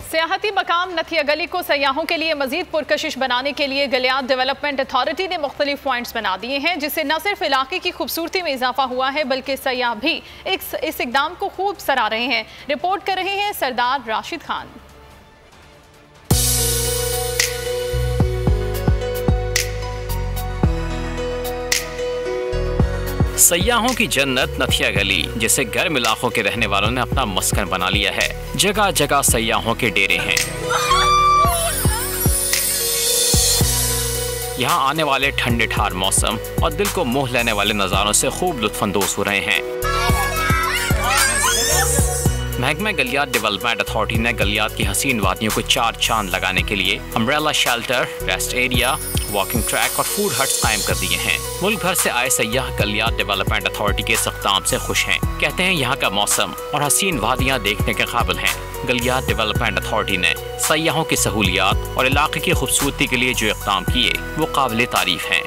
सियाहती मकाम नथिया गली को सयाहों के लिए मजीद पुरकशिश बनाने के लिए गलियात डेवलपमेंट अथॉरिटी ने मुख्तलिफ पॉइंट्स बना दिए हैं, जिससे न सिर्फ इलाके की खूबसूरती में इजाफा हुआ है बल्कि सयाह भी इस इकदाम को खूब सराह रहे हैं। रिपोर्ट कर रहे हैं सरदार राशिद खान। सयाहों की जन्नत नथिया गली, जिसे गर्म इलाकों के रहने वालों ने अपना मस्कन बना लिया है। जगह जगह सयाहों के डेरे हैं। यहाँ आने वाले ठंडे ठार मौसम और दिल को मोह लेने वाले नज़ारों से खूब लुत्फानंदोज हो रहे हैं। महकमा गलियात डेवलपमेंट अथॉरिटी ने गलियात की हसीन वादियों को चार चांद लगाने के लिए umbrella shelter, rest area, walking track और फूड हट्स कायम कर दिए हैं। मुल्क भर से आए सयाह गलियात डेवलपमेंट अथॉरिटी के इस इक़दाम से खुश हैं। कहते हैं यहाँ का मौसम और हसीन वादियाँ देखने के काबिल हैं। गलियात डेवलपमेंट अथॉरिटी ने सयाहों की सहूलियात और इलाके की खूबसूरती के लिए जो इक़दाम किए वो काबिल तारीफ हैं।